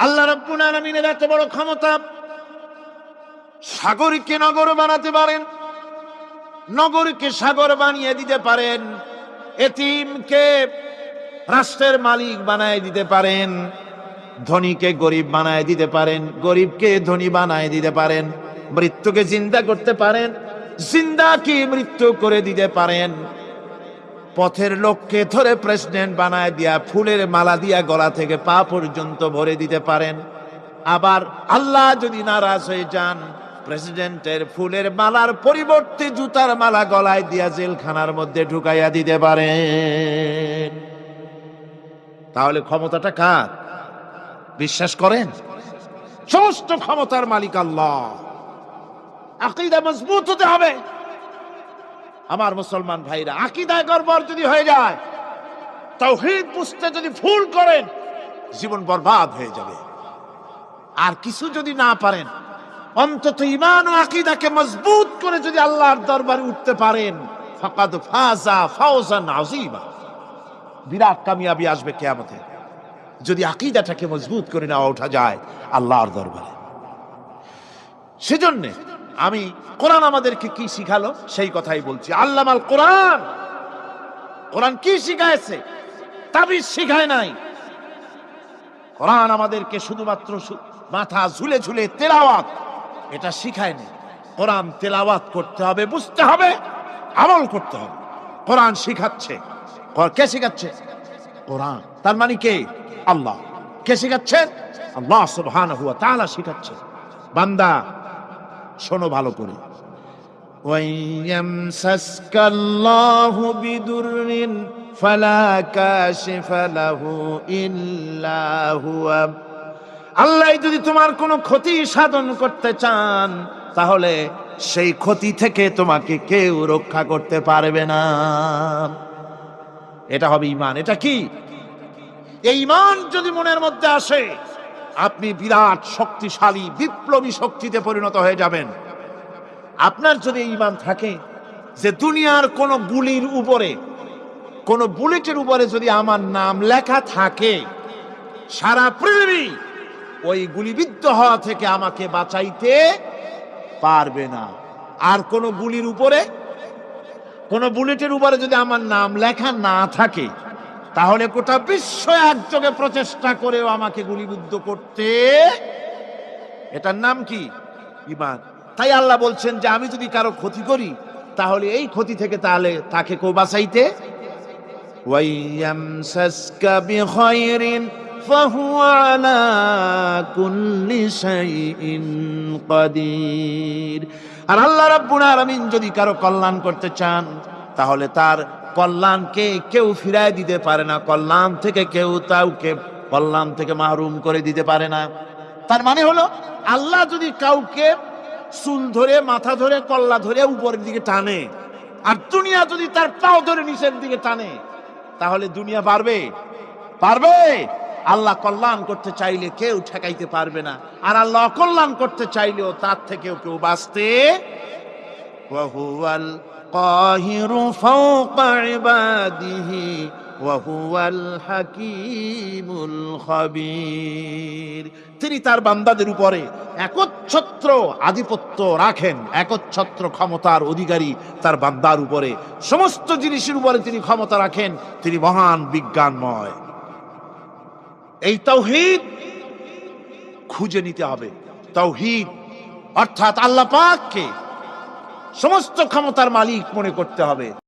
আল্লাহ রাব্বুল আলামিনের এত বড় ক্ষমতা, সাগরকে নগর বানাতে পারেন, নগরকে সাগর বানিয়ে দিতে পারেন, এতিমকে রাষ্ট্রের মালিক বানায় দিতে পারেন, ধনীকে গরিব বানায় দিতে পারেন, গরিবকে ধনী বানায় দিতে পারেন, মৃত্যুকে জিন্দা করতে পারেন, জিন্দাকে মৃত্যু করে দিতে পারেন, পথের লোককে ধরে প্রেসিডেন্ট বানায় দিয়া ফুলের মালা দিয়া গলা থেকে পা পর্যন্ত ভরে দিতে পারেন। আবার আল্লাহ যদি নারাজ হয়ে যান, প্রেসিডেন্টের ফুলের মালার পরিবর্তে জুতার মালা গলায় দিয়া জেলখানার মধ্যে ঢুকাইয়া দিতে পারেন। তাহলে ক্ষমতাটা কার? বিশ্বাস করেন? সমস্ত ক্ষমতার মালিক আল্লাহ। আকীদা মজবুত হতে হবে আমার মুসলমান ভাইরা। আকীদায় গড়বড় যদি হয়ে যায়, তাওহীদ বুঝতে যদি ভুল করেন, জীবন বরবাদ হয়ে যাবে। আর কিছু যদি না পারেন, অন্তত ঈমান ও আকীদাকে মজবুত করে যদি আল্লাহর দরবারে উঠতে পারেন, ফাকাদ ফাজা ফাওজান আযীমা, বিরাট কামিয়াবি আসবে কিয়ামতে। যদি আকীদাটাকে মজবুত করে না ওঠা যায় আল্লাহর দরবারে। সেজন্য আমি কোরআন আমাদেরকে কি শিখালো সেই কথাই বলছি। আল্লামাল কোরআন, কোরআন কি শিখাইছে? তাবিজ শিখায় নাই। কোরআন আমাদেরকে শুধুমাত্র মাথা ঝুলে ঝুলে তেলাওয়াত, এটা শিখায় নাই। কোরআন তেলাওয়াত করতে হবে, বুঝতে হবে, আমল করতে হবে। কোরআন শিখাচ্ছে। কে শিখাচ্ছে? কোরআন। তার মানে কে? আল্লাহ। কে শিখাচ্ছেন? আল্লাহ সুবহানাহু ওয়া তাআলা শিখাচ্ছে। বান্দা শোনো ভালো করে। ওয়াইয়ামসাসকাল্লাহু বিদুররিন ফালা কাশিফা লাহু ইল্লা হুয়া। আল্লাহ যদি তোমার কোনো ক্ষতি সাধন করতে চান, তাহলে সেই ক্ষতি থেকে তোমাকে কেউ রক্ষা করতে পারবে না। এটা হবে ঈমান। এটা কি? এই ঈমান যদি মনের মধ্যে আসে, আপনি বিরাট শক্তিশালী বিপ্লবী শক্তিতে পরিণত হয়ে যাবেন। আপনার যদি ঈমান থাকে যে দুনিয়ার কোন গুলির উপরে, কোন বুলেটের উপরে যদি আমার নাম লেখা থাকে, সারা পৃথিবী ওই গুলিবিদ্ধ হওয়া থেকে আমাকে বাঁচাইতে পারবে না। আর কোন গুলির উপরে, কোন বুলেটের উপরে যদি আমার নাম লেখা না থাকে, তাহলে গোটা বিশ্ব একযোগে প্রচেষ্টা করেও আমাকে গুলিবিদ্ধ করতে, এটার নাম কি? ঈমান। তাই আল্লাহ বলছেন যে আমি যদি কারো ক্ষতি করি, তাহলে এই ক্ষতি থেকে তাহলে তাকে কেউ বাঁচাইতে। ওয়াইয়ামসাসকা বিখাইরিন ফাহুয়া আলা কুল্লি শাইইন কাদির। আর আল্লাহ রাব্বুল আলামিন যদি কারো কল্যাণ করতে চান, তাহলে তার কল্যাণকে কেউ ফিরায় দিতে পারে না। কল্যাণ থেকে কেউ কাউকে কল্যাণ থেকে মাহরুম করে দিতে পারে না। তার মানে হলো, আল্লাহ যদি কাউকে চুল ধরে, মাথা ধরে, কল্লা ধরে উপরের দিকে টানে, আর দুনিয়া যদি তার পাও ধরে নিচের দিকে টানে, তাহলে দুনিয়া পারবে? পারবে? আল্লাহ কল্যাণ করতে চাইলে কেউ ঠেকাইতে পারবে না, আর আল্লাহ অকল্যাণ করতে চাইলেও তার থেকেও কেউ বাঁচতে। ওয়া হুয়াল কাহিরু ফাওকা ইবাদিহি ওয়া হুয়াল হাকীমুল খাবীর। তিনি তার বান্দাদের উপরে একচ্ছত্র আধিপত্য রাখেন, একচ্ছত্র ক্ষমতার অধিকারী তার বান্দার উপরে, সমস্ত জিনিসের উপরে তিনি ক্ষমতা রাখেন। তিনি মহান বিজ্ঞানময়। এই তাওহীদ খুঁজে নিতে হবে। তাওহীদ অর্থাৎ আল্লাহ পাককে সমস্ত ক্ষমতার মালিক মনে করতে হবে।